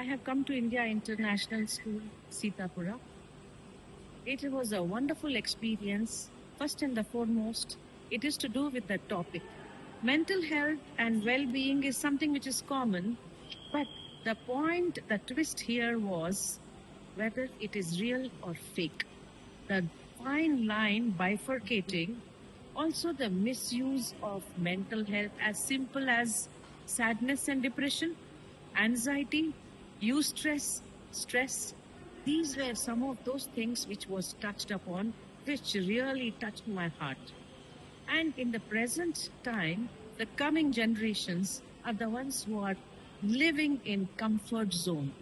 I have come to India International School, Sitapura. It was a wonderful experience. First and the foremost, it is to do with the topic. Mental health and well being is something which is common, but the point, the twist here was whether it is real or fake. The fine line bifurcating, also the misuse of mental health as simple as sadness and depression, anxiety, eustress, stress. These were some of those things which was touched upon, which really touched my heart. And in the present time, the coming generations are the ones who are living in comfort zone.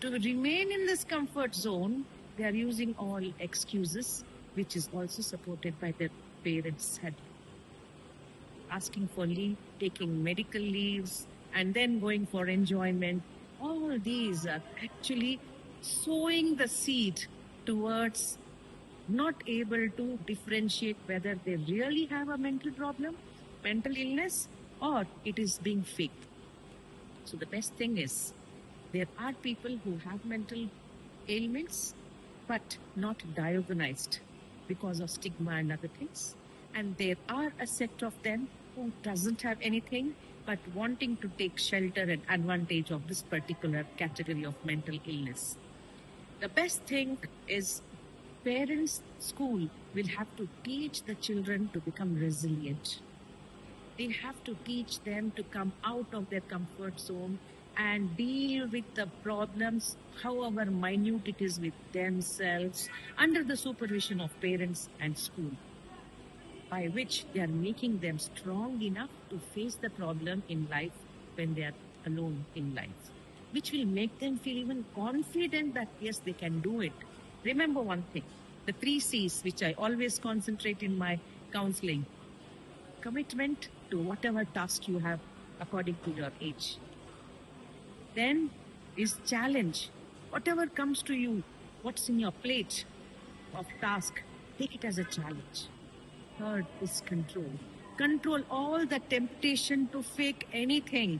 To remain in this comfort zone, they are using all excuses, which is also supported by their parents' head. Asking for leave, taking medical leaves, and then going for enjoyment. All these are actually sowing the seed towards not able to differentiate whether they really have a mental problem, mental illness, or it is being faked. So the best thing is there are people who have mental ailments but not diagnosed because of stigma and other things. And there are a set of them who doesn't have anything but wanting to take shelter and advantage of this particular category of mental illness. The best thing is parents, school will have to teach the children to become resilient. They have to teach them to come out of their comfort zone and deal with the problems, however minute it is, with themselves under the supervision of parents and school, by which they are making them strong enough to face the problem in life when they are alone in life, which will make them feel even confident that yes, they can do it. Remember one thing, the 3 C's, which I always concentrate in my counseling: commitment to whatever task you have according to your age. Then is challenge. Whatever comes to you, what's in your plate of task, take it as a challenge. Third is control. Control all the temptation to fake anything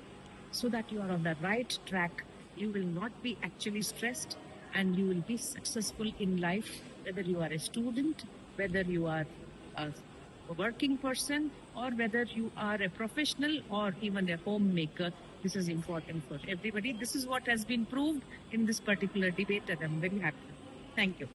so that you are on the right track. You will not be actually stressed and you will be successful in life, whether you are a student, whether you are a working person, or whether you are a professional or even a homemaker. This is important for everybody. This is what has been proved in this particular debate, and I'm very happy. Thank you.